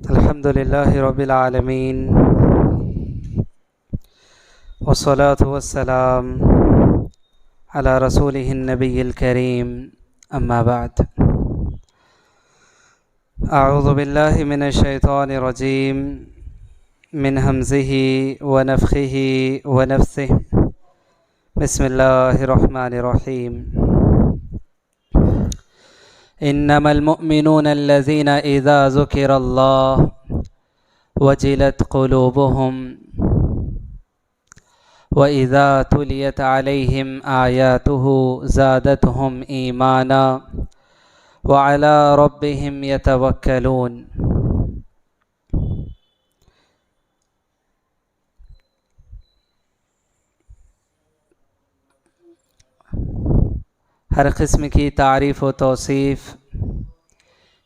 अल्हम्दुलिल्लाहि रब्बिल आलमीन वस्सलातु वस्सलाम अला रसूलिहिन नबिय्यिल करीम अम्मा बाद। अऊज़ु बिल्लाहि मिनश शैतानिर रजीम मिन हमज़िहि व नफ़्ख़िहि व नफ़्सिहि बिस्मिल्लाहिर रहमानिर रहीम। इन्नमल मुअमिनूना अल्लज़ीना इज़ा ज़ुकिरल्लाह वजिलत क़ुलूबुहुम व इज़ा तुलियत अलैहिम आयातुहु ज़ादतहुम ईमाना व अला रब्बिहिम यतवक्कलून। हर किस्म की तारीफ़ व तौसीफ़,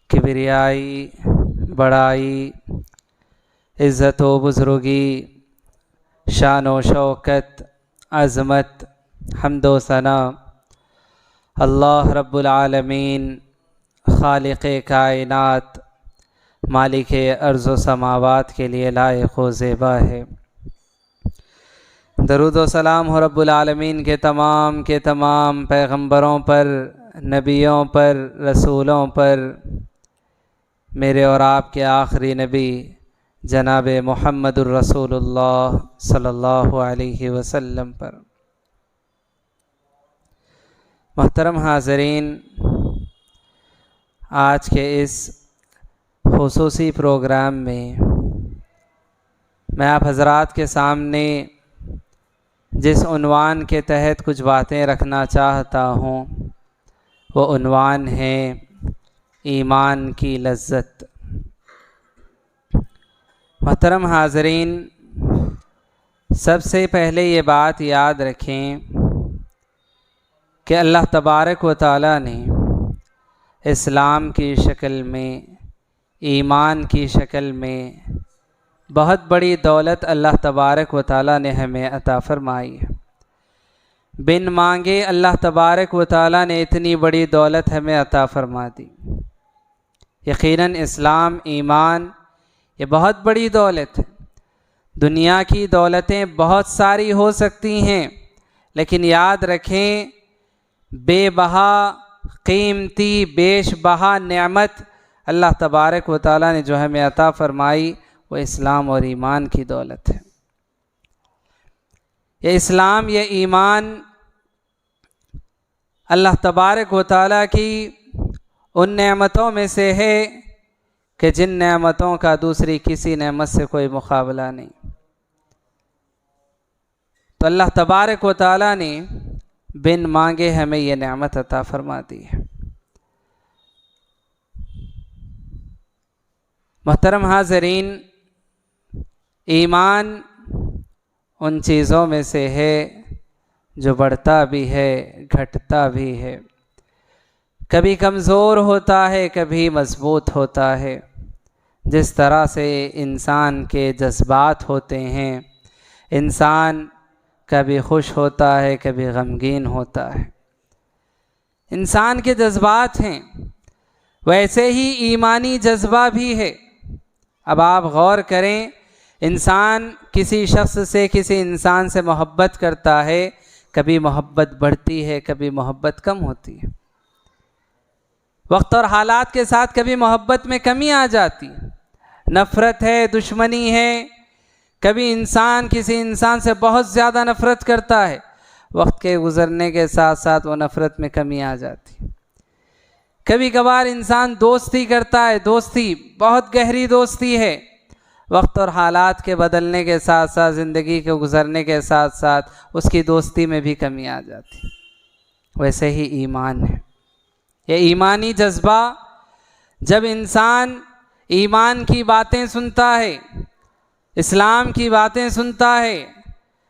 किबरियाई, बड़ाई, इज़्ज़त व बुज़ुर्गी, शान व शौकत, अज़मत, हम्द व सना अल्लाह रब्बुल आलमीन खालिक़े कायनात मालिके अर्ज़ व समावात के लिए लायक़ व ज़ेबा है। दरूद व सलाम हो रब्बुल आलमीन के तमाम पैगंबरों पर, नबियों पर, रसूलों पर, मेरे और आपके आखिरी नबी जनाब मुहम्मदुर रसूलुल्लाह सल्लल्लाहु अलैहि वसल्लम पर। मोहतरम हाज़रीन, आज के इस खुसूसी प्रोग्राम में मैं आप हज़रात के सामने जिस उन्वान के तहत कुछ बातें रखना चाहता हूँ वो उन्वान है ईमान की लज्जत। मोहतरम हाज़रीन, सबसे पहले ये बात याद रखें कि अल्लाह तबारक व तआला ने इस्लाम की शक्ल में, ईमान की शक्ल में बहुत बड़ी दौलत अल्लाह तबारक व तआला ने हमें अता फ़रमाई है। बिन मांगे अल्लाह तबारक व तआला ने इतनी बड़ी दौलत हमें अता फ़रमा दी। यकीनन इस्लाम, ईमान ये बहुत बड़ी दौलत है। दुनिया की दौलतें बहुत सारी हो सकती हैं, लेकिन याद रखें बेबहा कीमती बेशबहा नेमत अल्लाह तबारक व तआला ने जो हमें अता फ़रमाई वो इस्लाम और ईमान की दौलत है। ये इस्लाम, ये ईमान अल्लाह तबारक व तआला की उन नेमतों में से है कि जिन नेमतों का दूसरी किसी नेमत से कोई मुकाबला नहीं। तो अल्लाह तबारक व तआला ने बिन मांगे हमें ये नेमत अता फ़रमा दी है। मोहतरम हाज़रीन, ईमान उन चीज़ों में से है जो बढ़ता भी है, घटता भी है, कभी कमज़ोर होता है, कभी मज़बूत होता है। जिस तरह से इंसान के जज्बात होते हैं, इंसान कभी खुश होता है, कभी गमगीन होता है, इंसान के जज्बात हैं, वैसे ही ईमानी जज्बा भी है। अब आप गौर करें, इंसान किसी शख्स से, किसी इंसान से मोहब्बत करता है, कभी मोहब्बत बढ़ती है, कभी मोहब्बत कम होती है। वक्त और हालात के साथ कभी मोहब्बत में कमी आ जाती है, नफ़रत है, दुश्मनी है। कभी इंसान किसी इंसान से बहुत ज़्यादा नफ़रत करता है, वक्त के गुज़रने के साथ साथ वो नफ़रत में कमी आ जाती है। कभी कभार इंसान दोस्ती करता है, दोस्ती बहुत गहरी दोस्ती है, वक्त और हालात के बदलने के साथ साथ, ज़िंदगी के गुज़रने के साथ साथ उसकी दोस्ती में भी कमी आ जाती। वैसे ही ईमान है, ये ईमानी जज्बा, जब इंसान ईमान की बातें सुनता है, इस्लाम की बातें सुनता है,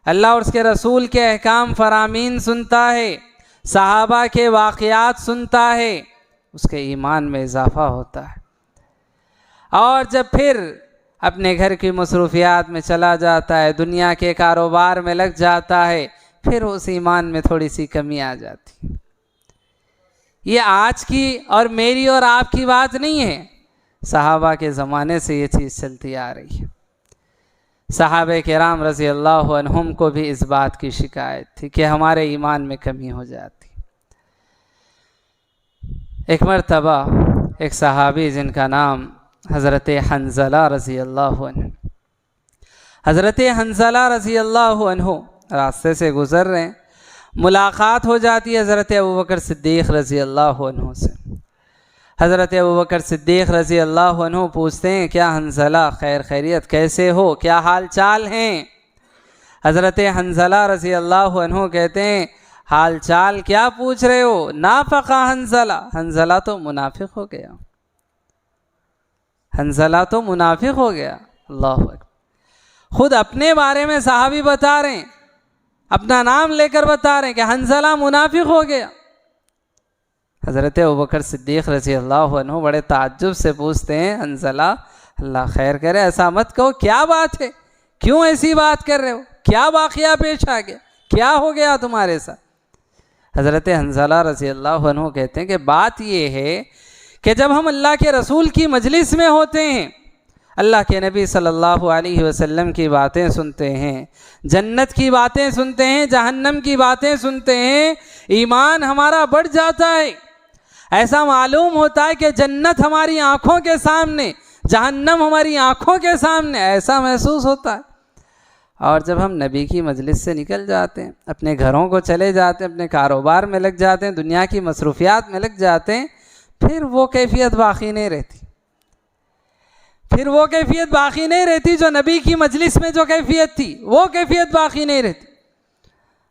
अल्लाह और उसके रसूल के अहकाम फरामीन सुनता है, सहाबा के वाक़यात सुनता है, उसके ईमान में इजाफ़ा होता है। और जब फिर अपने घर की मसरूफियात में चला जाता है, दुनिया के कारोबार में लग जाता है, फिर उस ईमान में थोड़ी सी कमी आ जाती है। ये आज की और मेरी और आपकी बात नहीं है, सहाबा के ज़माने से ये चीज़ चलती आ रही है। सहाबे किराम रज़ी अल्लाह अन्हुम को भी इस बात की शिकायत थी कि हमारे ईमान में कमी हो जाती। एक मरतबा एक सहाबी जिनका नाम हज़रत हंज़ला रज़ी अल्लाह अन्हु, हज़रत हंज़ला रज़ी अल्लाह अन्हु रास्ते से गुज़र रहे हैं, मुलाकात हो जाती है हज़रत अबू बकर सिद्दीक़ रज़ी अल्लाह अन्हु से। हज़रत अबू बकर सिद्दीक़ रज़ी अल्लाह अन्हु पूछते हैं, क्या हंज़ला खैर खैरियत, कैसे हो, क्या हाल चाल हैं? हज़रत हंज़ला रज़ी अल्लाह अन्हु कहते हैं, हाल चाल क्या पूछ रहे हो, नाफ़क़ा हंज़ला, हंज़ला तो मुनाफिक हो गया, हंज़ला तो मुनाफिक हो गया। अल्लाह अकबर। खुद अपने बारे में सहाबी बता रहे हैं, अपना नाम लेकर बता रहे हैं कि हंज़ला मुनाफिक हो गया। हज़रत अबू बकर सिद्दीक़ रज़ी अल्लाह अन्हु बड़े ताज्जुब से पूछते हैं, हंज़ला अल्लाह खैर करे, ऐसा मत कहो, क्या बात है, क्यों ऐसी बात कर रहे हो, क्या वाक़या पेश आ गया, क्या हो गया तुम्हारे साथ? हज़रत हंज़ला रज़ी अल्लाह अन्हु कहते हैं कि बात ये है कि जब हम अल्लाह के रसूल की मजलिस में होते हैं, अल्लाह के नबी सल्लल्लाहु अलैहि वसल्लम की बातें सुनते हैं, जन्नत की बातें सुनते हैं, जहन्नम की बातें सुनते हैं, ईमान हमारा बढ़ जाता है। ऐसा मालूम होता है कि जन्नत हमारी आँखों के सामने, जहन्नम हमारी आँखों के सामने, ऐसा महसूस होता है। और जब हम नबी की मजलिस से निकल जाते हैं, अपने घरों को चले जाते हैं, अपने कारोबार में लग जाते हैं, दुनिया की मसरूफियात में लग जाते हैं, फिर वो कैफियत बाकी नहीं रहती, फिर वो कैफियत बाकी नहीं रहती जो नबी की मजलिस में जो कैफियत थी, वो कैफियत बाकी नहीं रहती।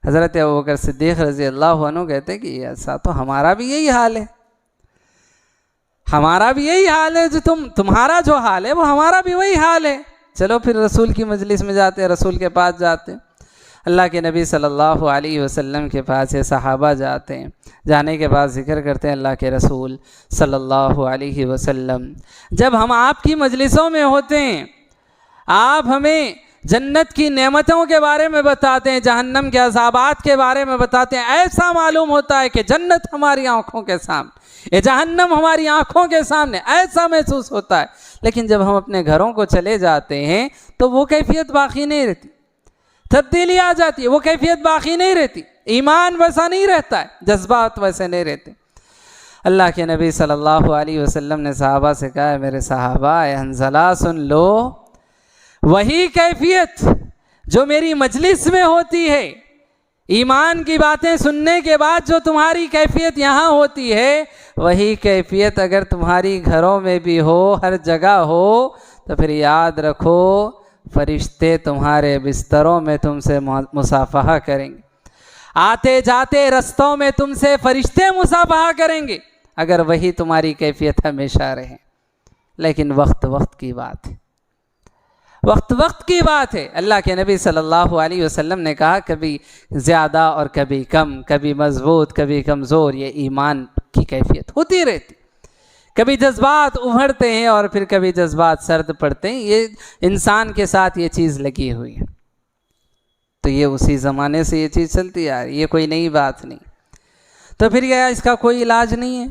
हज़रत अबू बकर सिद्दीक़ रज़ी अल्लाह अन्हु कहते हैं कि ऐसा तो हमारा भी यही हाल है, हमारा भी यही हाल है, जो तुम्हारा जो हाल है वो हमारा भी वही हाल है। चलो फिर रसूल की मजलिस में जाते हैं, रसूल के पास जाते हैं, अल्लाह के नबी सल्लल्लाहु अलैहि वसल्लम के पास ये सहाबा जाते हैं। जाने के बाद ज़िक्र करते हैं अल्लाह के रसूल सल्लल्लाहु अलैहि वसल्लम, जब हम आपकी मजलिसों में होते हैं, आप हमें जन्नत की नेमतों के बारे में बताते हैं, जहन्नम के अज़ाबात के बारे में बताते हैं, ऐसा मालूम होता है कि जन्नत हमारी आँखों के सामने, ये जहन्नम हमारी आँखों के सामने, ऐसा महसूस होता है। लेकिन जब हम अपने घरों को चले जाते हैं तो वो कैफियत बाकी नहीं रहती, तब्दीली आ जाती है, वो कैफियत बाकी नहीं रहती, ईमान वैसा नहीं रहता है, जज्बात वैसे नहीं रहते। अल्लाह के नबी सल्लल्लाहु अलैहि वसल्लम ने सहाबा से कहा, मेरे सहाबा, हंज़ला सुन लो, वही कैफियत जो मेरी मजलिस में होती है, ईमान की बातें सुनने के बाद जो तुम्हारी कैफियत यहाँ होती है, वही कैफियत अगर तुम्हारी घरों में भी हो, हर जगह हो, तो फिर याद रखो फरिश्ते तुम्हारे बिस्तरों में तुमसे मुसाफहा करेंगे, आते जाते रस्तों में तुमसे फरिश्ते मुसाफहा करेंगे, अगर वही तुम्हारी कैफियत हमेशा रहे। लेकिन वक्त वक्त की बात है, वक्त वक्त की बात है। अल्लाह के नबी सल्लल्लाहु अलैहि वसल्लम ने कहा, कभी ज़्यादा और कभी कम, कभी मजबूत कभी कमज़ोर, ये ईमान की कैफियत होती रहती। कभी जज्बात उभरते हैं और फिर कभी जज्बात सर्द पड़ते हैं, ये इंसान के साथ ये चीज़ लगी हुई है। तो ये उसी ज़माने से ये चीज़ चलती आ रही है, ये कोई नई बात नहीं। तो फिर क्या इसका कोई इलाज नहीं है?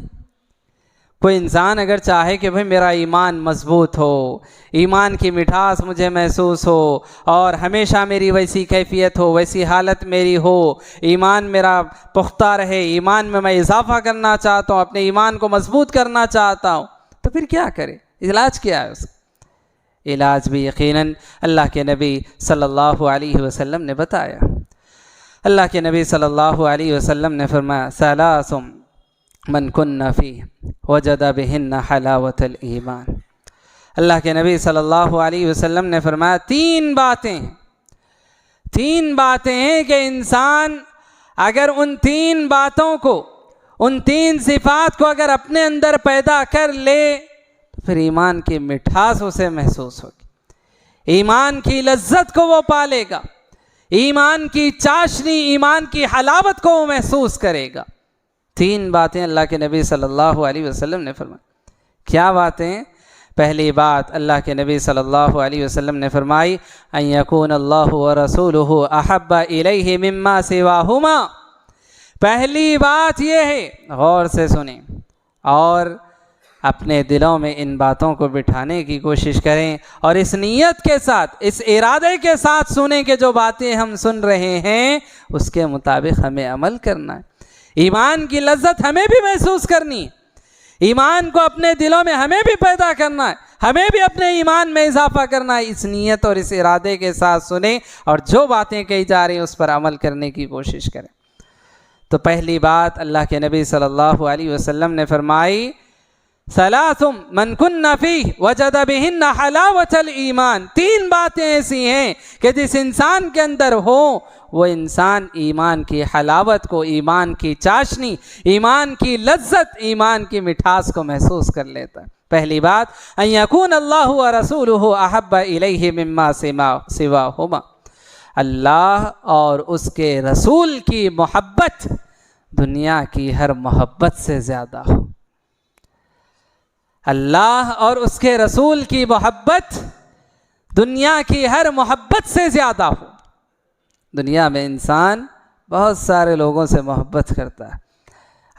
कोई इंसान अगर चाहे कि भाई मेरा ईमान मजबूत हो, ईमान की मिठास मुझे महसूस हो और हमेशा मेरी वैसी कैफियत हो, वैसी हालत मेरी हो, ईमान मेरा पुख्ता रहे, ईमान में मैं इजाफ़ा करना चाहता हूँ, अपने ईमान को मजबूत करना चाहता हूँ, तो फिर क्या करे? इलाज क्या है उसका? इलाज भी यकीनन अल्लाह के नबी सल्लल्लाहु अलैहि वसल्लम ने बताया। अल्लाह के नबी सल्लल्लाहु अलैहि वसल्लम ने फरमाया, सलासुम मन कुन्ना फी वजद बिहिन्ना हलावतल ईमान। अल्लाह के नबी सल्लल्लाहु अलैहि वसल्लम ने फरमाया, तीन बातें हैं कि इंसान अगर उन तीन बातों को, उन तीन सिफात को अगर अपने अंदर पैदा कर ले तो फिर ईमान की मिठास उसे महसूस होगी, ईमान की लज्जत को वो पालेगा, ईमान की चाशनी, ईमान की हलावत को वो महसूस करेगा। तीन बातें अल्लाह के नबी सल्लल्लाहु अलैहि वसल्लम ने फरमाई। क्या बातें? पहली बात अल्लाह के नबी सल्लल्लाहु अलैहि वसल्लम ने फरमाई, अन यकून अल्लाहु व रसूलुहु अहब्बा इलैहि मिम्मा सिवाहुमा। पहली बात यह है, गौर से सुने और अपने दिलों में इन बातों को बिठाने की कोशिश करें और इस नीयत के साथ, इस इरादे के साथ सुने कि जो बातें हम सुन रहे हैं उसके मुताबिक हमें अमल करना है। ईमान की लज्जत हमें भी महसूस करनी है, ईमान को अपने दिलों में हमें भी पैदा करना है, हमें भी अपने ईमान में इजाफा करना है। इस नीयत और इस इरादे के साथ सुने और जो बातें कही जा रही हैं उस पर अमल करने की कोशिश करें। तो पहली बात अल्लाह के नबी सल्लल्लाहु अलैहि वसल्लम ने फरमाई, सलासुम मन कुन्ना फीह वजद बिहिन्ना हलावतल ईमान। तीन बातें ऐसी हैं कि जिस इंसान के अंदर हो वो इंसान ईमान की हलावत को, ईमान की चाशनी, ईमान की लज्जत, ईमान की मिठास को महसूस कर लेता है। पहली बात, अन यकून अल्लाहु व रसूलुहु अहब्बा इलैहि मिम्मा सिवाहुमा। अल्लाह और उसके रसूल की मोहब्बत दुनिया की हर मोहब्बत से ज़्यादा हो। अल्लाह और उसके रसूल की मोहब्बत दुनिया की हर मोहब्बत से ज़्यादा हो। दुनिया में इंसान बहुत सारे लोगों से मोहब्बत करता है,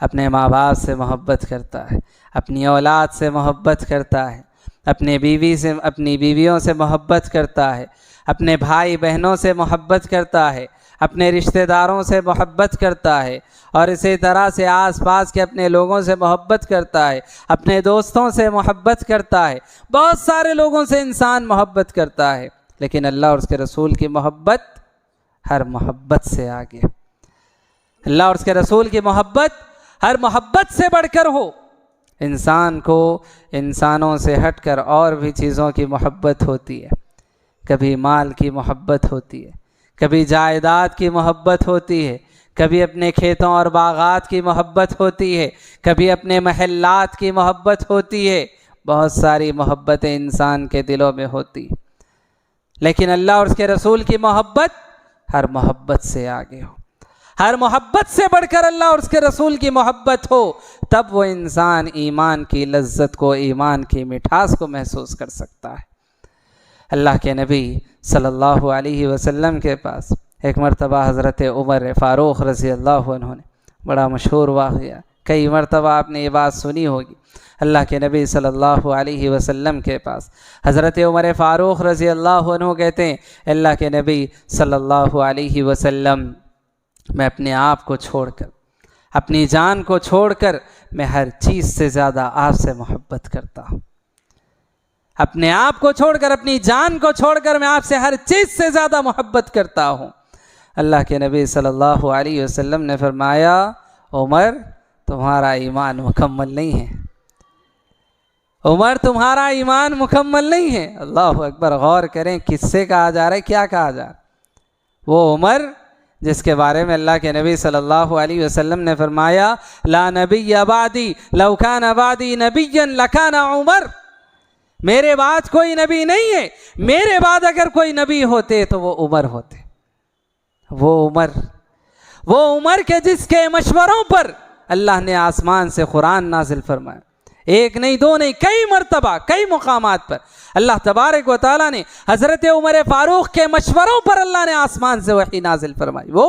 अपने माँ बाप से मोहब्बत करता है, अपनी औलाद से मोहब्बत करता है, अपनी बीवियों से मोहब्बत करता है, अपने भाई बहनों से मोहब्बत करता है, अपने रिश्तेदारों से मोहब्बत करता है और इसी तरह से आसपास के अपने लोगों से मोहब्बत करता है, अपने दोस्तों से मोहब्बत करता है। बहुत सारे लोगों से इंसान मोहब्बत करता है, लेकिन अल्लाह और उसके रसूल की मोहब्बत हर मोहब्बत से आगे। अल्लाह और उसके रसूल की मोहब्बत हर मोहब्बत से बढ़कर हो। इंसान को इंसानों से हटकर और भी चीज़ों की मोहब्बत होती है। कभी माल की मोहब्बत होती है, कभी जायदाद की मोहब्बत होती है, कभी अपने खेतों और बागात की मोहब्बत होती है, कभी अपने महल्लात की मोहब्बत होती है। बहुत सारी मोहब्बतें इंसान के दिलों में होती, लेकिन अल्लाह और उसके रसूल की मोहब्बत हर मोहब्बत से आगे हो, हर मोहब्बत से बढ़कर अल्लाह और उसके रसूल की मोहब्बत हो। तब वो इंसान ईमान की लज्जत को, ईमान की मिठास को महसूस कर सकता है। अल्लाह के नबी सल्लल्लाहु अलैहि वसल्लम के पास एक मरतबा हज़रत उमर फ़ारूक़ रज़ी अल्लाहु अन्हु ने, बड़ा मशहूर वाक़या, कई मरतबा आपने ये बात सुनी होगी। अल्लाह के नबी सल्लल्लाहु अलैहि वसल्लम के पास हज़रत उमर फ़ारूक़ रज़ी अल्लाहु अन्हु कहते हैं, अल्लाह के नबी सल्लल्लाहु अलैहि वसल्लम, मैं अपने आप को छोड़कर, अपनी जान को छोड़कर मैं हर चीज़ से ज़्यादा आपसे मोहब्बत करता हूँ। अपने आप को छोड़कर, अपनी जान को छोड़कर मैं आपसे हर चीज़ से ज़्यादा मोहब्बत करता हूँ। अल्लाह के नबी सल्लल्लाहु अलैहि वसल्लम ने फरमाया, उमर तुम्हारा ईमान मुकम्मल नहीं है, उमर तुम्हारा ईमान मुकम्मल नहीं है। अल्लाह अकबर, गौर करें किससे कहा जा रहा है, क्या कहा जा रहा है? वो उमर जिसके बारे में अल्लाह के नबी सल्लल्लाहु अलैहि वसल्लम ने फरमाया, ला नबी अबादी लौ कान अबादी नबिय्यन लकाना उमर। मेरे बाद कोई नबी नहीं है, मेरे बाद अगर कोई नबी होते तो वो उमर होते। वो उमर के जिसके मशवरों पर अल्लाह ने आसमान से कुरान नाजिल फरमाया, एक नहीं दो नहीं, कई मरतबा, कई मुकामात पर अल्लाह तबारक व तआला ने हज़रत उमर फ़ारूक़ के मशवरों पर अल्लाह ने आसमान से वही नाजिल फरमाई। वो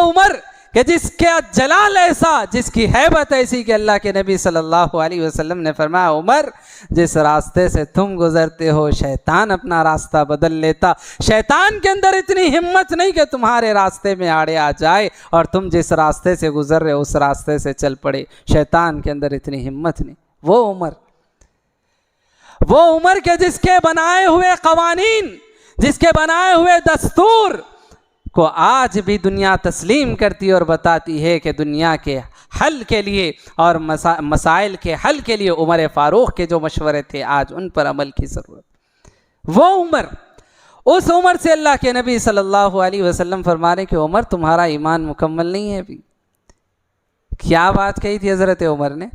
उमर कि जिसके जलाल ऐसा, जिसकी हैबत ऐसी कि अल्लाह के नबी सल्लल्लाहु अलैहि वसल्लम ने फरमाया, उमर जिस रास्ते से तुम गुजरते हो शैतान अपना रास्ता बदल लेता। शैतान के अंदर इतनी हिम्मत नहीं कि तुम्हारे रास्ते में आड़े आ जाए और तुम जिस रास्ते से गुजर रहे हो उस रास्ते से चल पड़े। शैतान के अंदर इतनी हिम्मत नहीं। वो उमर के जिसके बनाए हुए कवानीन, जिसके बनाए हुए दस्तूर को आज भी दुनिया तस्लीम करती है और बताती है कि दुनिया के हल के लिए और मसाइल के हल के लिए उमर फारूक के जो मशवरे थे आज उन पर अमल की ज़रूरत। वो उमर, उस उमर से अल्लाह के नबी सल्लल्लाहु अलैहि वसल्लम फरमा रहे कि उमर तुम्हारा ईमान मुकम्मल नहीं है अभी। क्या बात कही थी हज़रत उमर ने?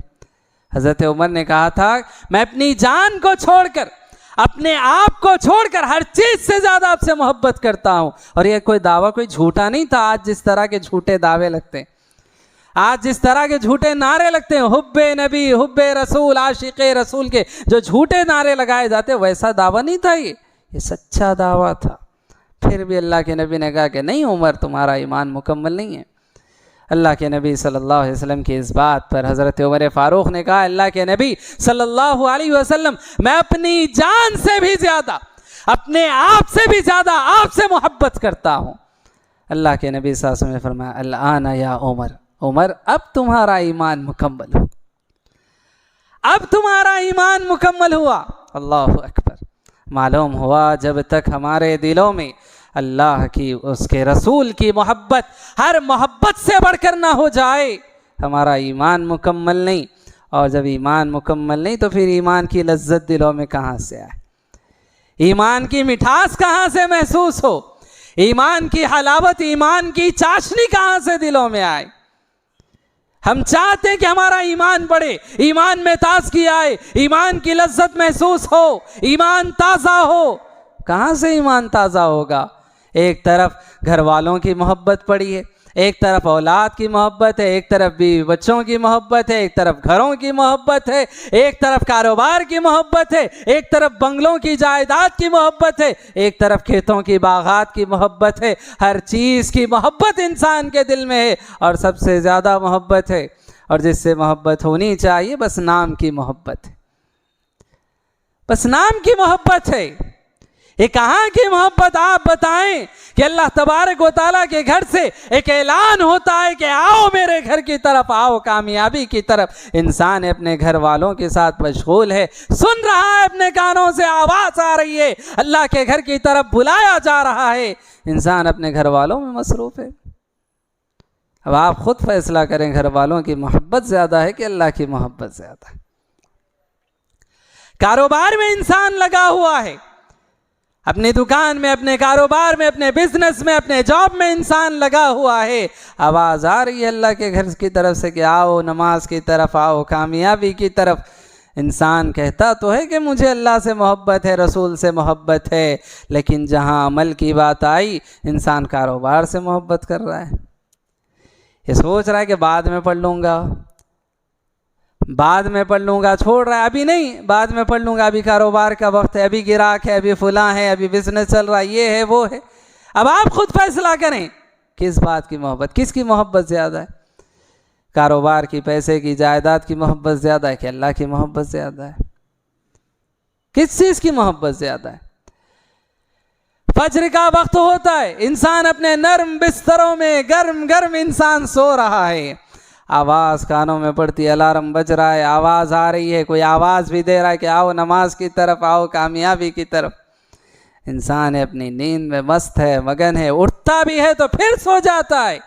हज़रत उमर ने कहा था मैं अपनी जान को छोड़कर, अपने आप को छोड़कर हर चीज से ज्यादा आपसे मोहब्बत करता हूं। और यह कोई दावा कोई झूठा नहीं था। आज जिस तरह के झूठे दावे लगते हैं, आज जिस तरह के झूठे नारे लगते हैं, हुब्बे नबी, हुब्बे रसूल, आशिक़े रसूल के जो झूठे नारे लगाए जाते, वैसा दावा नहीं था ये सच्चा दावा था। फिर भी अल्लाह के नबी ने कहा कि नहीं उमर तुम्हारा ईमान मुकम्मल नहीं है। अल्लाह के नबी सल्लल्लाहु अलैहि वसल्लम की इस बात पर हज़रत उमर फ़ारूक ने कहा, अल्लाह के नबी सल्लल्लाहु अलैहि वसल्लम मैं अपनी जान से भी ज़्यादा, अपने आप से भी ज़्यादा आपसे मोहब्बत करता हूँ। अल्लाह के नबी सल्लल्लाहु अलैहि वसल्लम ने फरमाया, अल-आना या उमर, उमर अब तुम्हारा ईमान मुकम्मल हो, अब तुम्हारा ईमान मुकम्मल हुआ। अल्लाहु अकबर। मालूम हुआ जब तक हमारे दिलों में अल्लाह की, उसके रसूल की मोहब्बत हर मोहब्बत से बढ़कर ना हो जाए, हमारा ईमान मुकम्मल नहीं। और जब ईमान मुकम्मल नहीं तो फिर ईमान की लज्जत दिलों में कहाँ से आए, ईमान की मिठास कहाँ से महसूस हो, ईमान की हलावत, ईमान की चाशनी कहाँ से दिलों में आए। हम चाहते हैं कि हमारा ईमान बढ़े, ईमान में ताज़गी आए, ईमान की लज्जत महसूस हो, ईमान ताज़ा हो। कहाँ से ईमान ताज़ा होगा? एक तरफ घर वालों की मोहब्बत पड़ी है, एक तरफ औलाद की मोहब्बत है, एक तरफ बीवी बच्चों की मोहब्बत है, एक तरफ घरों की मोहब्बत है, एक तरफ कारोबार की मोहब्बत है, एक तरफ बंगलों की जायदाद की मोहब्बत है, एक तरफ खेतों की बागात की मोहब्बत है। हर चीज़ की मोहब्बत इंसान के दिल में है और सबसे ज़्यादा मोहब्बत है और जिससे मोहब्बत होनी चाहिए बस नाम की मोहब्बत है, बस नाम की मोहब्बत है। ये कहाँ की मोहब्बत आप बताएं कि अल्लाह तबारक व तआला के घर से एक ऐलान होता है कि आओ मेरे घर की तरफ, आओ कामयाबी की तरफ। इंसान अपने घर वालों के साथ मशगूल है, सुन रहा है, अपने कानों से आवाज़ आ रही है, अल्लाह के घर की तरफ बुलाया जा रहा है, इंसान अपने घर वालों में मसरूफ़ है। अब आप खुद फैसला करें, घर वालों की मोहब्बत ज़्यादा है कि अल्लाह की मोहब्बत ज़्यादा है? कारोबार में इंसान लगा हुआ है, अपनी दुकान में, अपने कारोबार में, अपने बिजनेस में, अपने जॉब में इंसान लगा हुआ है। आवाज़ आ रही है अल्लाह के घर की तरफ से कि आओ नमाज की तरफ, आओ कामयाबी की तरफ। इंसान कहता तो है कि मुझे अल्लाह से मोहब्बत है, रसूल से मोहब्बत है, लेकिन जहाँ अमल की बात आई इंसान कारोबार से मोहब्बत कर रहा है। ये सोच रहा है कि बाद में पढ़ लूँगा, बाद में पढ़ लूँगा, छोड़ रहा है, अभी नहीं, बाद में पढ़ लूँगा, अभी कारोबार का वक्त है, अभी गिराक है, अभी फुला है, अभी बिजनेस चल रहा है, ये है वो है। अब आप खुद फैसला करें किस बात की मोहब्बत, किसकी मोहब्बत ज़्यादा है? कारोबार की, पैसे की, जायदाद की मोहब्बत ज़्यादा है कि अल्लाह की मोहब्बत ज़्यादा है? किस चीज़ की मोहब्बत ज़्यादा है? फज्र का वक्त होता है, इंसान अपने नर्म बिस्तरों में गर्म गर्म इंसान सो रहा है, आवाज़ कानों में पड़ती है, अलार्म बज रहा है, आवाज़ आ रही है, कोई आवाज़ भी दे रहा है कि आओ नमाज की तरफ, आओ कामयाबी की तरफ। इंसान अपनी नींद में मस्त है, मगन है, उठता भी है तो फिर सो जाता है,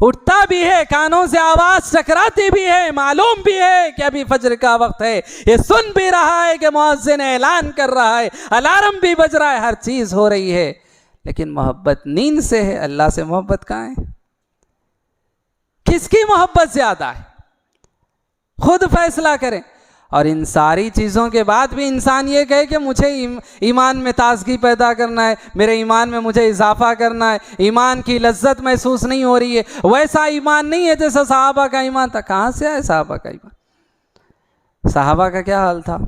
उठता भी है, कानों से आवाज़ टकराती भी है, मालूम भी है कि अभी फज्र का वक्त है, ये सुन भी रहा है कि मुअज्जिन ऐलान कर रहा है, अलार्म भी बज रहा है, हर चीज़ हो रही है, लेकिन मोहब्बत नींद से है, अल्लाह से मोहब्बत कहाँ है? किसकी मोहब्बत ज़्यादा है? खुद फैसला करें। और इन सारी चीज़ों के बाद भी इंसान ये कहे कि मुझे ईमान में ताज़गी पैदा करना है, मेरे ईमान में मुझे इजाफा करना है, ईमान की लज्जत महसूस नहीं हो रही है, वैसा ईमान नहीं है जैसा सहाबा का ईमान था। कहाँ से आए सहाबा का ईमान? सहाबा का क्या हाल था?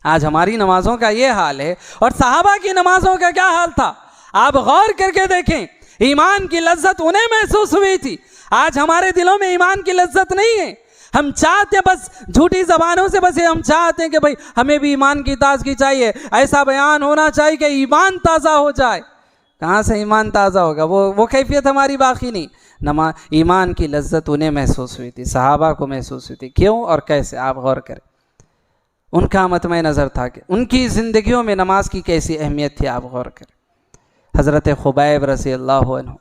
आज हमारी नमाजों का ये हाल है और सहाबा की नमाजों का क्या हाल था? आप गौर करके देखें, ईमान की लज्जत उन्हें महसूस हुई थी। आज हमारे दिलों में ईमान की लज्जत नहीं है। हम चाहते बस झूठी जबानों से बस हम चाहते हैं कि भाई हमें भी ईमान की ताजगी चाहिए, ऐसा बयान होना चाहिए कि ईमान ताज़ा हो जाए। कहाँ से ईमान ताज़ा होगा? वो कैफियत हमारी बाकी नहीं। ईमान की लज्जत उन्हें महसूस हुई थी, सहाबा को महसूस हुई थी। क्यों और कैसे? आप गौर करें। उनका मतमे नज़र था कि उनकी ज़िंदगियों में नमाज की कैसी अहमियत थी। आप गौर करें। हज़रत खुबैब रज़ी अल्लाह अन्हु,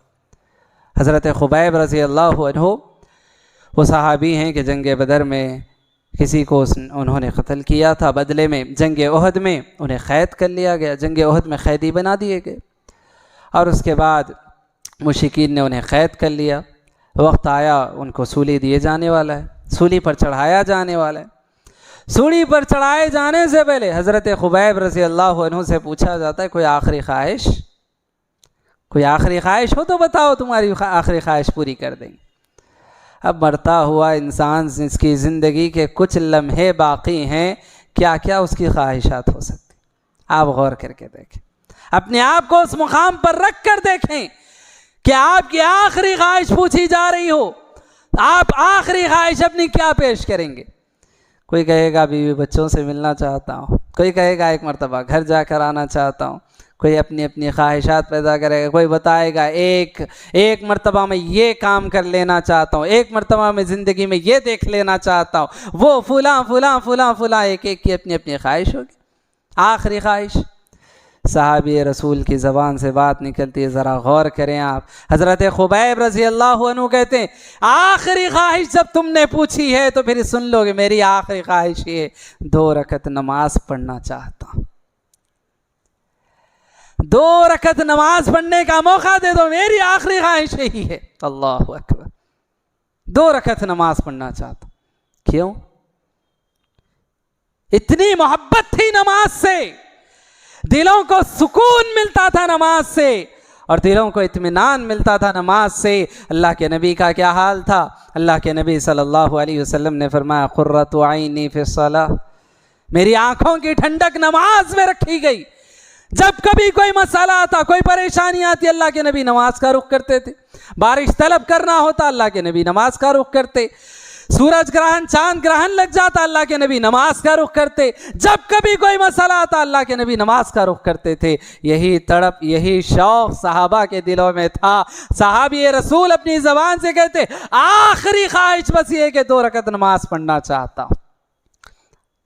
हज़रत खुबैब रज़ी अल्लाह अन्हु वो सहाबी हैं कि जंग बदर में किसी को उन्होंने कत्ल किया था। बदले में जंग ओहद में उन्हें क़ैद कर लिया गया, जंग ओहद में क़ैदी बना दिए गए। और उसके बाद मुशरिकीन ने उन्हें क़ैद कर लिया। वक्त आया उनको सूली दिए जाने वाला है, सूली पर चढ़ाया जाने वाला है। सूली पर चढ़ाए जाने से पहले हज़रत खुबैब रज़ी अल्लाह अन्हु से पूछा जाता है, कोई आखिरी ख्वाहिश, कोई आखिरी ख्वाहिश हो तो बताओ, तुम्हारी आखिरी ख्वाहिश पूरी कर देंगे। अब मरता हुआ इंसान जिसकी ज़िंदगी के कुछ लम्हे बाकी हैं, क्या क्या उसकी ख्वाहिशात हो सकती। आप गौर करके देखें, अपने आप को उस मुकाम पर रख कर देखें कि आपकी आखिरी ख्वाहिश पूछी जा रही हो। आप आखिरी ख्वाहिश अपनी क्या पेश करेंगे? कोई कहेगा बीवी बच्चों से मिलना चाहता हूँ, कोई कहेगा एक मरतबा घर जाकर आना चाहता हूँ, कोई अपनी अपनी ख्वाहिशात पैदा करेगा। कोई बताएगा एक मरतबा में ये काम कर लेना चाहता हूँ, एक मरतबा में ज़िंदगी में ये देख लेना चाहता हूँ। वो फुला फुला फुला फुला एक एक की अपनी अपनी ख्वाहिश होगी। आखिरी ख्वाहिश सहाबी रसूल की ज़बान से बात निकलती है, ज़रा गौर करें आप। हज़रत खुबैब रज़ी अल्लाह अन्हु कहते हैं, आखिरी ख्वाहिश जब तुमने पूछी है तो फिर सुन लोगे, मेरी आखिरी ख्वाहिश ये 2 रकत नमाज पढ़ना चाहता हूँ। 2 रकत नमाज पढ़ने का मौका दे दो, मेरी आखिरी ख्वाहिश यही है। अल्लाहु अकबर। 2 रकत नमाज पढ़ना चाहता हूँ। क्यों? इतनी मोहब्बत थी नमाज से, दिलों को सुकून मिलता था नमाज से, और दिलों को इत्मीनान मिलता था नमाज से। अल्लाह के नबी का क्या हाल था? अल्लाह के नबी सल्लल्लाहु अलैहि वसल्लम ने फरमाया, कुर्रतु ऐनी फी सलाह, मेरी आंखों की ठंडक नमाज में रखी गई। जब कभी कोई मसला आता, कोई परेशानी आती, अल्लाह के नबी नमाज का रुख करते थे। बारिश तलब करना होता, अल्लाह के नबी नमाज का रुख करते। सूरज ग्रहण चांद ग्रहण लग जाता, अल्लाह के नबी नमाज का रुख करते। जब कभी कोई मसला आता, अल्लाह के नबी नमाज का रुख करते थे। यही तड़प, यही शौक सहाबा के दिलों में था। सहाबी रसूल अपनी ज़बान से कहते, आखिरी ख्वाहिश बस ये कि 2 रकत नमाज पढ़ना चाहता हूँ।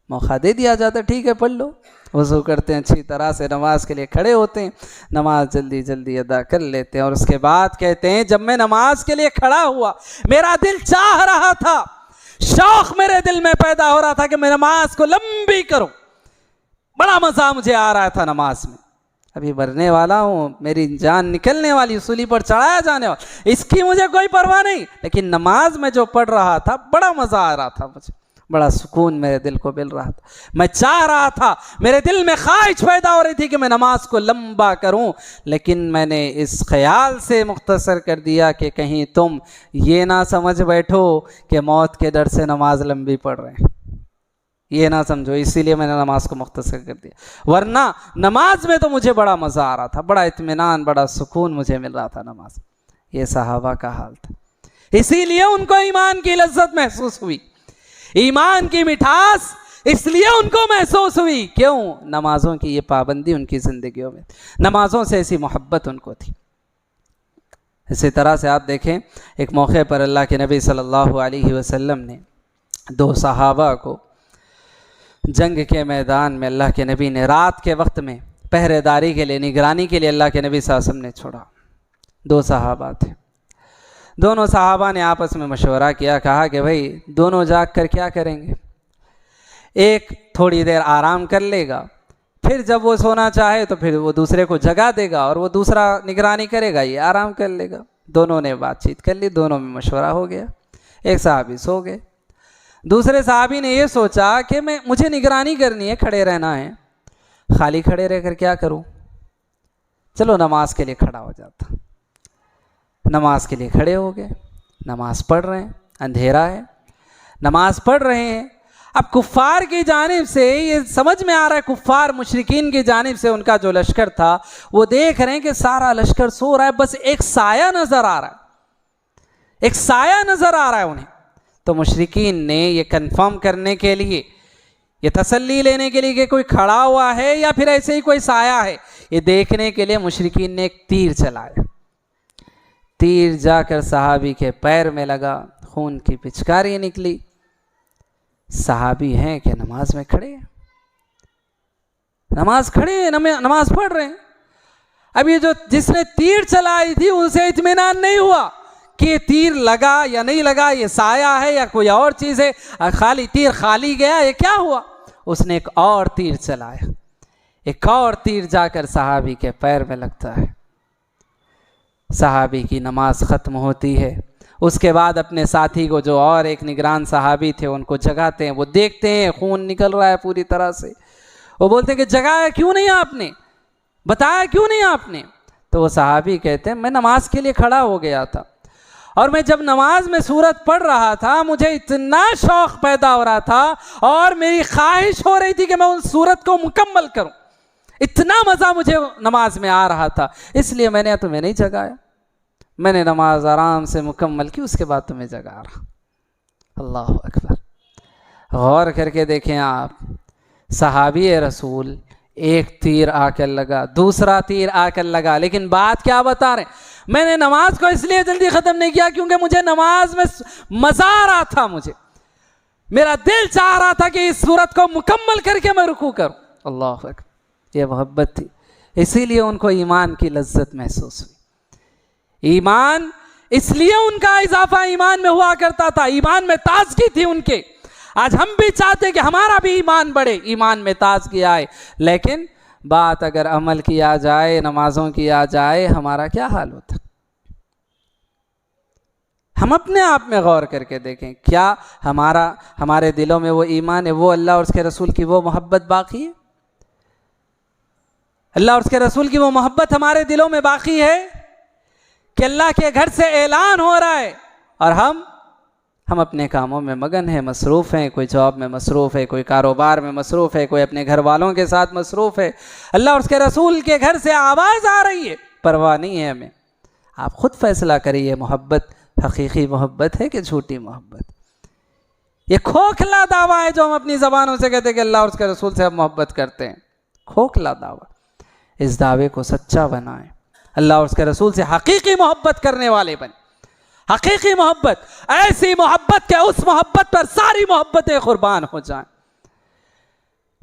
मौका दे दिया जाता, ठीक है पढ़ लो। वज़ू करते हैं, अच्छी तरह से नमाज के लिए खड़े होते हैं, नमाज जल्दी जल्दी अदा कर लेते हैं। और उसके बाद कहते हैं, जब मैं नमाज के लिए खड़ा हुआ, मेरा दिल चाह रहा था, शौक मेरे दिल में पैदा हो रहा था कि मैं नमाज को लंबी करूं। बड़ा मज़ा मुझे आ रहा था नमाज में। अभी मरने वाला हूँ, मेरी जान निकलने वाली, सूली पर चढ़ाया जाने वाला, इसकी मुझे कोई परवाह नहीं, लेकिन नमाज में जो पढ़ रहा था बड़ा मज़ा आ रहा था, मुझे बड़ा सुकून मेरे दिल को मिल रहा था। मैं चाह रहा था, मेरे दिल में ख्वाहिश पैदा हो रही थी कि मैं नमाज को लंबा करूं, लेकिन मैंने इस ख्याल से मुख्तसर कर दिया कि कहीं तुम ये ना समझ बैठो कि मौत के डर से नमाज लंबी पढ़ रहे हैं, ये ना समझो, इसीलिए मैंने नमाज को मुख्तसर कर दिया। वरना नमाज में तो मुझे बड़ा मज़ा आ रहा था, बड़ा इत्मीनान, बड़ा सुकून मुझे मिल रहा था नमाज। ये सहाबा का हाल था, इसीलिए उनको ईमान की लज्जत महसूस हुई, ईमान की मिठास इसलिए उनको महसूस हुई। क्यों? नमाजों की ये पाबंदी उनकी ज़िंदगियों में, नमाजों से ऐसी मोहब्बत उनको थी। इसी तरह से आप देखें, एक मौके पर अल्लाह के नबी सल्लल्लाहु अलैहि वसल्लम ने 2 सहाबा को जंग के मैदान में, अल्लाह के नबी ने रात के वक्त में पहरेदारी के लिए, निगरानी के लिए अल्लाह के नबी सल्लल्लाहु अलैहि वसल्लम ने छोड़ा। 2 सहाबा थे। दोनों सहाबा ने आपस में मशवरा किया, कहा कि भाई दोनों जाग कर क्या करेंगे, एक थोड़ी देर आराम कर लेगा, फिर जब वो सोना चाहे तो फिर वो दूसरे को जगा देगा, और वो दूसरा निगरानी करेगा, ये आराम कर लेगा। दोनों ने बातचीत कर ली, दोनों में मशवरा हो गया। एक साहबी सो गए, दूसरे साहबी ने ये सोचा कि मुझे निगरानी करनी है, खड़े रहना है, खाली खड़े रहकर क्या करूं, चलो नमाज के लिए खड़ा हो जाता। नमाज के लिए खड़े हो गए, नमाज पढ़ रहे हैं, अंधेरा है, नमाज पढ़ रहे हैं। अब कुफ़ार की जानिब से ये समझ में आ रहा है, कुफ़ार मुशरिकीन की जानिब से उनका जो लश्कर था वो देख रहे हैं कि सारा लश्कर सो रहा है, बस एक साया नज़र आ रहा है, एक साया नज़र आ रहा है उन्हें। तो मुशरिकीन ने ये कंफर्म करने के लिए, ये तसल्ली लेने के लिए कि कोई खड़ा हुआ है या फिर ऐसे ही कोई साया है, ये देखने के लिए मुशरिकीन ने एक तीर चलाया। तीर जाकर सहाबी के पैर में लगा, खून की पिचकारी निकली। सहाबी हैं कि नमाज में खड़े हैं, नमाज खड़े हैं, नमाज पढ़ रहे हैं। अब ये जो जिसने तीर चलाई थी उसे इत्मीनान नहीं हुआ कि ये तीर लगा या नहीं लगा, ये साया है या कोई और चीज़ है, खाली तीर खाली गया, ये क्या हुआ। उसने एक और तीर चलाया, एक और तीर जाकर सहाबी के पैर में लगता है। सहाबी की नमाज ख़त्म होती है। उसके बाद अपने साथी को, जो और एक निगरान सहाबी थे, उनको जगाते हैं। वो देखते हैं खून निकल रहा है पूरी तरह से। वो बोलते हैं कि जगाया क्यों नहीं आपने, बताया क्यों नहीं आपने। तो वो सहाबी कहते हैं मैं नमाज के लिए खड़ा हो गया था और मैं जब नमाज में सूरत पढ़ रहा था मुझे इतना शौक़ पैदा हो रहा था और मेरी ख्वाहिश हो रही थी कि मैं उस सूरत को मुकम्मल करूं, इतना मज़ा मुझे नमाज में आ रहा था, इसलिए मैंने तुम्हें नहीं जगाया। मैंने नमाज आराम से मुकम्मल की, उसके बाद तुम्हें जगा रहा। अल्लाह अकबर। गौर करके देखें आप, सहाबी रसूल, एक तीर आकर लगा, दूसरा तीर आकर लगा, लेकिन बात क्या बता रहे हैं, मैंने नमाज को इसलिए जल्दी ख़त्म नहीं किया क्योंकि मुझे नमाज में मज़ा आ रहा था, मुझे मेरा दिल चाह रहा था कि इस सूरत को मुकम्मल करके मैं रुकू करूँ। अल्लाह अकबर। ये मोहब्बत थी, इसीलिए उनको ईमान की लज्जत महसूस हुई। ईमान, इसलिए उनका इजाफा ईमान में हुआ करता था, ईमान में ताजगी थी उनके। आज हम भी चाहते कि हमारा भी ईमान बढ़े, ईमान में ताजगी आए, लेकिन बात अगर अमल किया जाए, नमाजों किया जाए, हमारा क्या हाल होता। हम अपने आप में गौर करके देखें, क्या हमारे दिलों में वो ईमान है, वो अल्लाह और उसके रसूल की वो मोहब्बत बाकी है? अल्लाह और उसके रसूल की वो मोहब्बत हमारे दिलों में बाकी है कि अल्लाह के घर से ऐलान हो रहा है और हम अपने कामों में मगन हैं, मसरूफ़ हैं, कोई जॉब में मसरूफ़ है, कोई कारोबार में मसरूफ़ है, कोई अपने घर वालों के साथ मसरूफ़ है। अल्लाह और उसके रसूल के घर से आवाज़ आ रही है, परवाह नहीं है हमें। आप खुद फैसला करिए, मोहब्बत हकीकी मोहब्बत है कि झूठी मोहब्बत। ये खोखला दावा है जो हम अपनी ज़बानों से कहते हैं कि अल्लाह और उसके रसूल से हम मोहब्बत करते हैं, खोखला दावा। इस दावे को सच्चा बनाएं, अल्लाह और उसके रसूल से हकीकी मोहब्बत करने वाले बने। हकीकी मोहब्बत, ऐसी मोहब्बत के उस मोहब्बत पर सारी मोहब्बतें कुर्बान हो जाएं।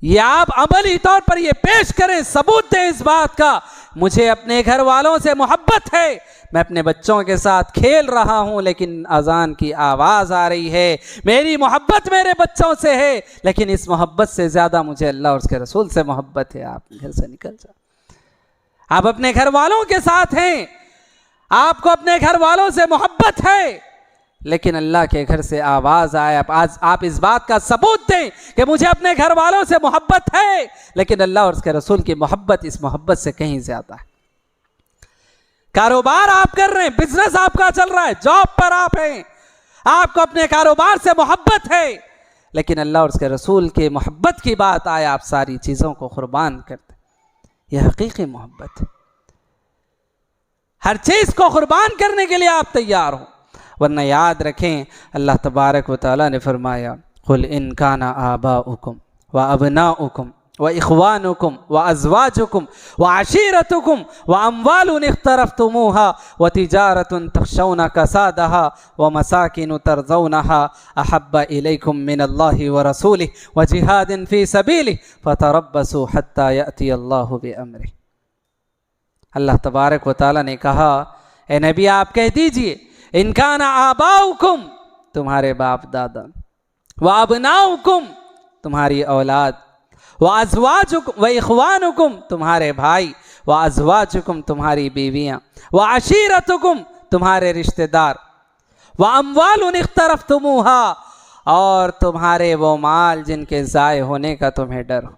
ये आप अमली तौर पर ये पेश करें, सबूत दें इस बात का, मुझे अपने घर वालों से मोहब्बत है, मैं अपने बच्चों के साथ खेल रहा हूं लेकिन अजान की आवाज़ आ रही है, मेरी मोहब्बत मेरे बच्चों से है, लेकिन इस मोहब्बत से ज़्यादा मुझे अल्लाह और उसके रसूल से मोहब्बत है। आप घर से निकल जाओ, आप अपने घर वालों के साथ हैं, आपको अपने घर वालों से मोहब्बत है, लेकिन अल्लाह के घर से आवाज़ आए, आज आप इस बात का सबूत दें कि मुझे अपने घर वालों से मोहब्बत है, लेकिन अल्लाह और उसके रसूल की मोहब्बत इस मोहब्बत से कहीं ज़्यादा है। कारोबार आप कर रहे हैं, बिजनेस आपका चल रहा है, जॉब पर आप हैं, आपको अपने कारोबार से मोहब्बत है, लेकिन अल्लाह और उसके रसूल के मोहब्बत की बात आए, आप सारी चीज़ों को कुर्बान करते। यह हकीकी मोहब्बत है। हर चीज़ को कुर्बान करने के लिए आप तैयार हो, वरना याद रखें अल्लाह तबारक व तआला ने फरमाया, कुल इन काना आबाउकुम व अबनाउकुम व इख्वानुकुम व अज़वाजुकुम व अशीरतुकुम व अम्वालुन इख्तरफ्तुमूहा व तिजारतुन तख़शौना कसादहा व मसाकिन तरज़ौनहा अहब्बा इलैकुम मिनल्लाहि व रसूलिहि व जिहादिन फ़ी सबीलिहि फ़तरब्बसू हत्ता यअती अल्लाहु बिअम्रिहि। अल्लाह तबारक व तआला ने कहा, ए नबी आप कह दीजिए, इनकाना आबाउकुम तुम्हारे बाप दादा, व अबनाउकुम तुम्हारी औलाद, व अज़वाजुकुम व इख्वानुकुम तुम्हारे भाई, व अज़वाजुकुम तुम्हारी बीवियाँ, व अशीरतुकुम तुम्हारे रिश्तेदार, व अम्वालुन इख्तरफ्तुमूहा और तुम्हारे वो माल जिनके ज़ाय होने का तुम्हें डर हो,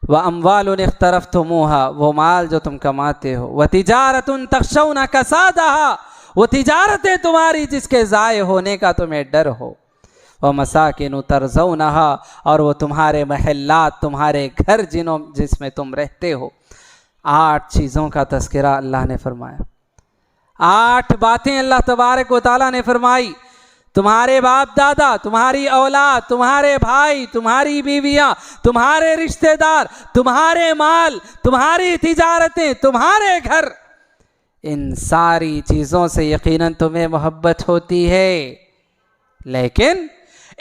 व अम्वालुन इख्तरफ्तुमूहा वो माल जो तुम कमाते हो, व तिजारतुन तख़शौना कसादहा वो तिजारतें तुम्हारी जिसके ज़ाय होने का तुम्हें डर हो, व मसाकिन तरज़ौनहा, और वो तुम्हारे महल्लात, तुम्हारे घर जिसमें तुम रहते हो। 8 चीज़ों का तज़किरा अल्लाह ने फरमाया। 8 बातें अल्लाह तबारक व तआला ने फरमाई। तुम्हारे बाप दादा, तुम्हारी औलाद, तुम्हारे भाई, तुम्हारी बीवियां, तुम्हारे रिश्तेदार, तुम्हारे माल, तुम्हारी तिजारतें, तुम्हारे घर, इन सारी चीज़ों से यकीनन तुम्हें मोहब्बत होती है, लेकिन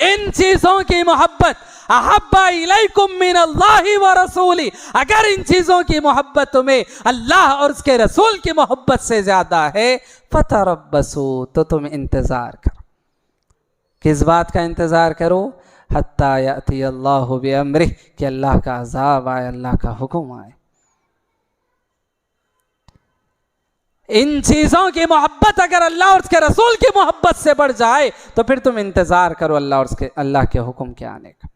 इन चीज़ों की मोहब्बत अहब्बा इलैकुम मिन अल्लाहि व रसूली, अगर इन चीज़ों की मोहब्बत तुम्हें अल्लाह और उसके रसूल की मोहब्बत से ज़्यादा है, फतरब्बसू, तो तुम इंतज़ार करो। किस बात का इंतज़ार करो? हत्ता याती अल्लाहु बिअम्रिह, कि अल्लाह का अज़ाब आए, अल्लाह का हुक्म आए। इन चीज़ों की मोहब्बत अगर अल्लाह और उसके रसूल की मोहब्बत से बढ़ जाए तो फिर तुम इंतज़ार करो अल्लाह के हुक्म के आने का।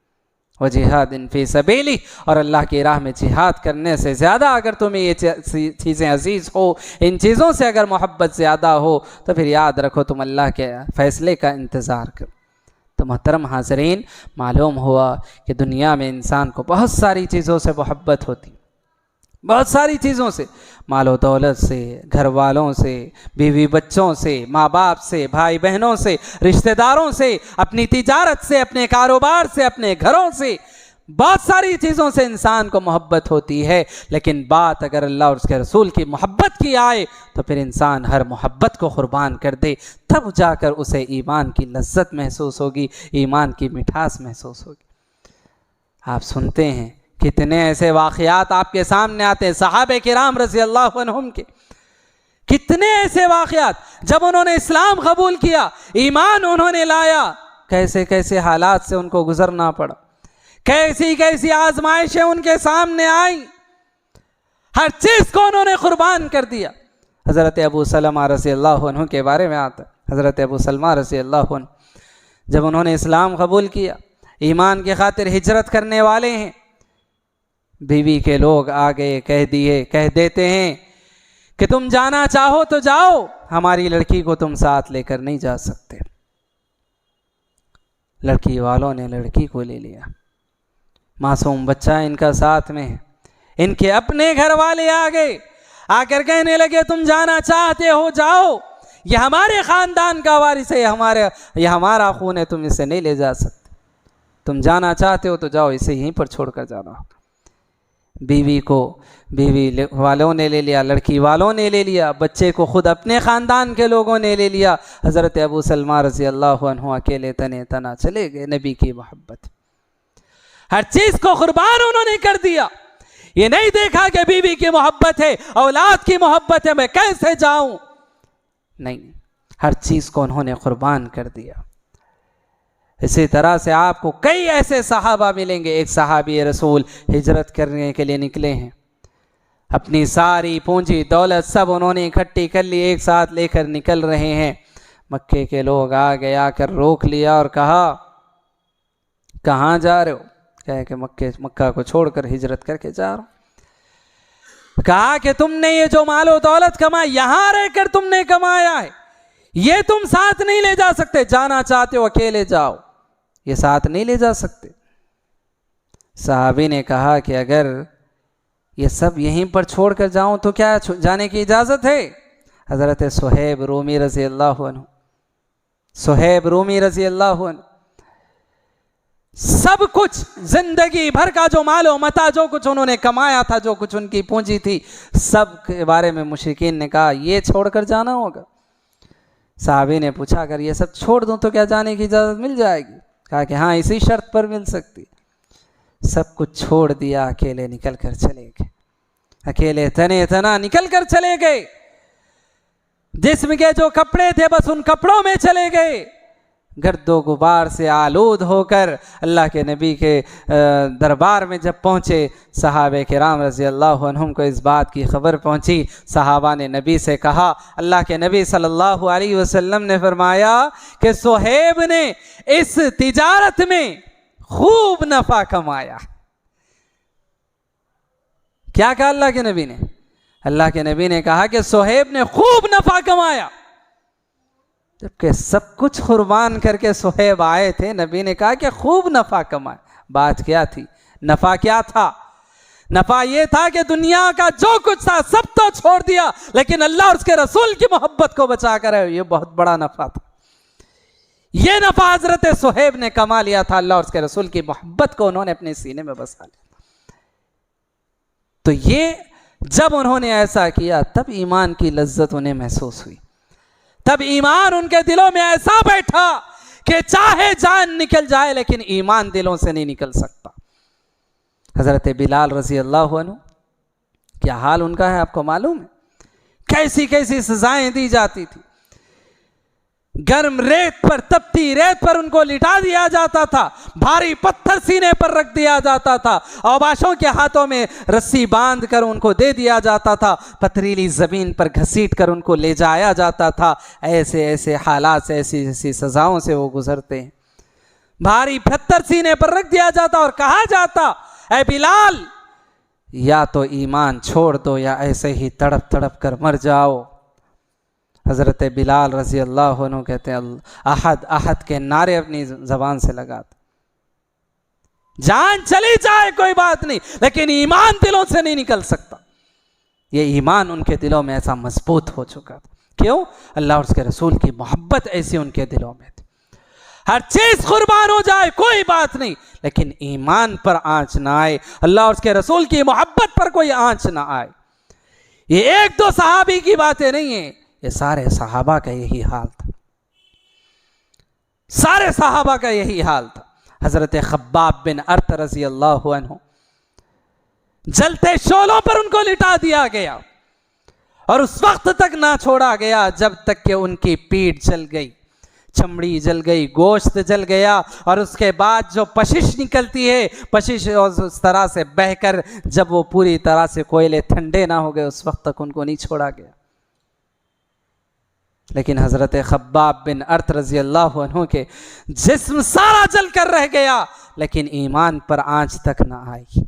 व जिहादिन फी सबीली, और अल्लाह की राह में जिहाद करने से ज़्यादा अगर तुम्हें ये चीज़ें अजीज़ हो, इन चीज़ों से अगर मोहब्बत ज़्यादा हो, तो फिर याद रखो तुम अल्लाह के फ़ैसले का इंतज़ार करो। तो मोहतरम हाज़रीन, मालूम हुआ कि दुनिया में इंसान को बहुत सारी चीज़ों से मोहब्बत होती, बहुत सारी चीज़ों से, मालो दौलत से, घर वालों से, बीवी बच्चों से, माँ बाप से, भाई बहनों से, रिश्तेदारों से, अपनी तिजारत से, अपने कारोबार से, अपने घरों से, बहुत सारी चीज़ों से इंसान को मोहब्बत होती है। लेकिन बात अगर अल्लाह और उसके रसूल की मोहब्बत की आए तो फिर इंसान हर मोहब्बत को कुर्बान कर दे, तब जाकर उसे ईमान की लज्जत महसूस होगी, ईमान की मिठास महसूस होगी। आप सुनते हैं कितने ऐसे वाक़यात आपके सामने आते हैं सहाबे किराम रज़ी अल्लाह अन्हुम के, कितने ऐसे वाक़यात जब उन्होंने इस्लाम कबूल किया, ईमान उन्होंने लाया, कैसे कैसे हालात से उनको गुजरना पड़ा, कैसी कैसी आजमाइशें उनके सामने आई, हर चीज़ को उन्होंने कुर्बान कर दिया। हज़रत अबू सलमा रज़ी अल्लाह अन्हु के बारे में आता है, हज़रत अबू सलमा रज़ी अल्लाह अन्हु जब उन्होंने इस्लाम कबूल किया, ईमान की खातिर हिजरत करने वाले हैं, बीवी के लोग आ गए, कह देते हैं कि तुम जाना चाहो तो जाओ, हमारी लड़की को तुम साथ लेकर नहीं जा सकते। लड़की वालों ने लड़की को ले लिया, मासूम बच्चा इनका साथ में है, इनके अपने घर वाले आ गए, आकर कहने लगे तुम जाना चाहते हो जाओ, ये हमारे ख़ानदान का वारिस है, ये हमारा खून है, तुम इसे नहीं ले जा सकते, तुम जाना चाहते हो तो जाओ, इसे यहीं पर छोड़कर जाना। बीवी को बीवी वालों ने ले लिया, लड़की वालों ने ले लिया, बच्चे को खुद अपने ख़ानदान के लोगों ने ले लिया। हज़रत अबू सलमा रज़ी अल्लाह अन्हु अकेले तने तना चले गए। नबी की मोहब्बत, हर चीज़ को कुर्बान उन्होंने कर दिया। ये नहीं देखा कि बीवी की मोहब्बत है, औलाद की मोहब्बत है, मैं कैसे जाऊं, नहीं, हर चीज़ को उन्होंने कुर्बान कर दिया। इसी तरह से आपको कई ऐसे सहाबा मिलेंगे। एक सहाबी रसूल हिजरत करने के लिए निकले हैं, अपनी सारी पूंजी दौलत सब उन्होंने इकट्ठी कर ली, एक साथ लेकर निकल रहे हैं। मक्के के लोग आ गए, आकर रोक लिया और कहा कहाँ जा रहे हो? कहे कि मक्का को छोड़कर हिजरत करके जा रहा हूं। कहा कि तुमने ये जो मालो दौलत कमाई यहां रहकर तुमने कमाया है, ये तुम साथ नहीं ले जा सकते, जाना चाहते हो अकेले जाओ, ये साथ नहीं ले जा सकते। साहबी ने कहा कि अगर ये सब यहीं पर छोड़कर जाऊं तो क्या जाने की इजाज़त है? हज़रत सुहैब रूमी रज़ी अल्लाह अन्हु, सुहैब रूमी रज़ी अल्लाह अन्हु सब कुछ जिंदगी भर का जो मालो मता, जो कुछ उन्होंने कमाया था, जो कुछ उनकी पूंजी थी, सब के बारे में मुशरिकीन ने कहा ये छोड़कर जाना होगा। साहबी ने पूछा अगर ये सब छोड़ दूं तो क्या जाने की इजाज़त मिल जाएगी? कहा कि हाँ, इसी शर्त पर मिल सकती। सब कुछ छोड़ दिया, अकेले निकल कर चले गए, अकेले तने तना निकल कर चले गए। जिस्म के जो कपड़े थे बस उन कपड़ों में चले गए, गर्दो गुबार से आलूद होकर अल्लाह के नबी के दरबार में जब पहुँचे, सहाबे किराम रज़ी अल्लाह अन्हुम को इस बात की खबर पहुँची। सहाबा ने नबी से कहा, अल्लाह के नबी सल्लल्लाहु अलैहि वसल्लम ने फरमाया कि सुहैब ने इस तिजारत में खूब नफ़ा कमाया। क्या कहा अल्लाह के नबी ने? अल्लाह के नबी ने कहा कि सुहैब ने खूब नफ़ा कमाया। जबकि सब कुछ कुर्बान करके सुहैब आए थे, नबी ने कहा कि खूब नफ़ा कमाए। बात क्या थी? नफ़ा क्या था? नफ़ा ये था कि दुनिया का जो कुछ था सब तो छोड़ दिया, लेकिन अल्लाह और उसके रसूल की मोहब्बत को बचा कर है। ये बहुत बड़ा नफ़ा था। ये नफ़ा हजरत सुहैब ने कमा लिया था। अल्लाह और उसके रसूल की मोहब्बत को उन्होंने अपने सीने में बसा लिया। तो ये जब उन्होंने ऐसा किया तब ईमान की लज्जत उन्हें महसूस हुई, तब ईमान उनके दिलों में ऐसा बैठा कि चाहे जान निकल जाए लेकिन ईमान दिलों से नहीं निकल सकता। हजरत बिलाल रजी अल्लाह अन्हु, क्या हाल उनका है आपको मालूम है? कैसी कैसी सजाएं दी जाती थी। गर्म रेत पर, तपती रेत पर उनको लिटा दिया जाता था, भारी पत्थर सीने पर रख दिया जाता था, औबाशों के हाथों में रस्सी बांध कर उनको दे दिया जाता था, पथरीली जमीन पर घसीट कर उनको ले जाया जाता था। ऐसे ऐसे हालात से, ऐसी ऐसी सजाओं से वो गुजरते हैं। भारी पत्थर सीने पर रख दिया जाता और कहा जाता, ऐ बिलाल, या तो ईमान छोड़ दो या ऐसे ही तड़प तड़प कर मर जाओ। हज़रत बिलाल रज़ी अल्लाह अन्हु कहते हैं, अहद अहद के नारे अपनी ज़बान से लगाते, जान चली जाए कोई बात नहीं, लेकिन ईमान दिलों से नहीं निकल सकता। ये ईमान उनके दिलों में ऐसा मजबूत हो चुका था। क्यों? अल्लाह और उसके रसूल की मोहब्बत ऐसी उनके दिलों में थी। हर चीज कुर्बान हो जाए कोई बात नहीं, लेकिन ईमान पर आंच ना आए, अल्लाह और उसके रसूल की मोहब्बत पर कोई आंच ना आए। ये एक दो सहाबी की बातें नहीं है, ये सारे सहाबा का यही हाल था। सारे सहाबा का यही हाल था। हजरत खब्बाब बिन अर्त रजी अल्लाह अन्हु, जलते शोलों पर उनको लिटा दिया गया और उस वक्त तक ना छोड़ा गया जब तक कि उनकी पीठ जल गई, चमड़ी जल गई, गोश्त जल गया, और उसके बाद जो पशिश निकलती है, पशिश उस तरह से बहकर जब वो पूरी तरह से कोयले ठंडे ना हो गए, उस वक्त तक उनको नहीं छोड़ा गया। लेकिन हजरत खब्बाब बिन अर्त रजी अल्लाह अन्हु के जिस्म सारा जल कर रह गया, लेकिन ईमान पर आंच तक ना आई।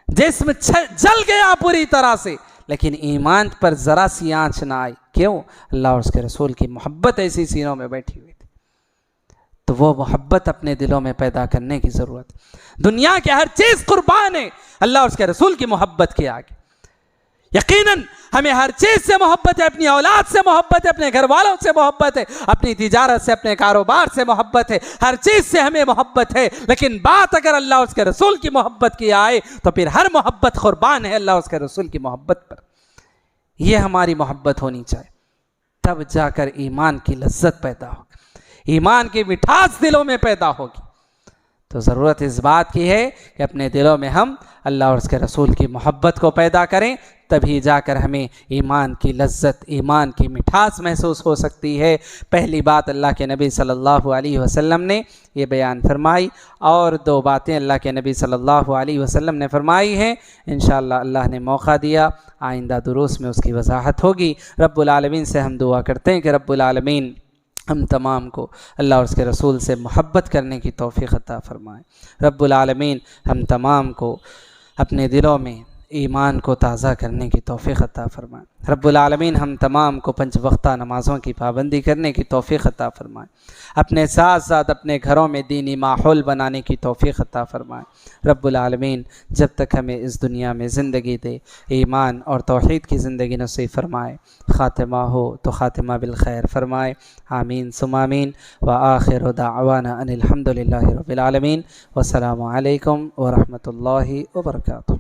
जिस्म जल गया पूरी तरह से, लेकिन ईमान पर जरा सी आंच ना आई। क्यों? अल्लाह और उसके रसूल की मोहब्बत ऐसी सीनों में बैठी हुई थी। तो वो मोहब्बत अपने दिलों में पैदा करने की जरूरत। दुनिया की हर चीज कुर्बान है अल्लाह और उसके रसूल की मोहब्बत के आगे। यकीनन हमें हर चीज से मोहब्बत है, अपनी औलाद से मोहब्बत है, अपने घर वालों से मोहब्बत है, अपनी तिजारत से, अपने कारोबार से मोहब्बत है, हर चीज से हमें मोहब्बत है। लेकिन बात अगर अल्लाह और उसके रसूल की मोहब्बत की आए तो फिर हर मोहब्बत कुर्बान है अल्लाह और उसके रसूल की मोहब्बत पर। यह हमारी मोहब्बत होनी चाहिए, तब जाकर ईमान की लज्जत पैदा होगी, ईमान की मिठास दिलों में पैदा होगी। तो ज़रूरत इस बात की है कि अपने दिलों में हम अल्लाह और उसके रसूल की मोहब्बत को पैदा करें, तभी जाकर हमें ईमान की लज्जत, ईमान की मिठास महसूस हो सकती है। पहली बात अल्लाह के नबी सल्लल्लाहु अलैहि वसल्लम ने ये बयान फरमाई, और दो बातें अल्लाह के नबी सल्लल्लाहु अलैहि वसल्लम ने फरमाई हैं। इंशाअल्लाह अल्लाह ने मौका दिया, आइंदा दुरूस में उसकी वजाहत होगी। रब्बुल आलमीन से हम दुआ करते हैं कि रब्बुल आलमीन हम तमाम को अल्लाह और उसके रसूल से मोहब्बत करने की तौफ़ीक़ अता फ़रमाए। रब्बुल आलमीन हम तमाम को अपने दिलों में ईमान को ताज़ा करने की तौफ़ीक़ अता फ़रमाए। रब्बुल आलमीन हम तमाम को 5 वक्ता नमाज़ों की पाबंदी करने की तौफ़ीक़ अता फ़रमाए। अपने साथ साथ अपने घरों में दीनी माहौल बनाने की तौफ़ीक़ अता फ़रमाए। रब्बुल आलमीन जब तक हमें इस दुनिया में ज़िंदगी दे, ईमान और तौहीद की ज़िंदगी नसीब फ़रमाए। ख़ातिमा हो तो ख़ातिमा बिल खैर फ़रमाए। आमीन सुम्मा आमीन। व आखिरु दाअवाना अनिल हम्दुलिल्लाहि रब्बिल आलमीन। वस्सलामु अलैकुम व रहमतुल्लाहि व बरकातुहू।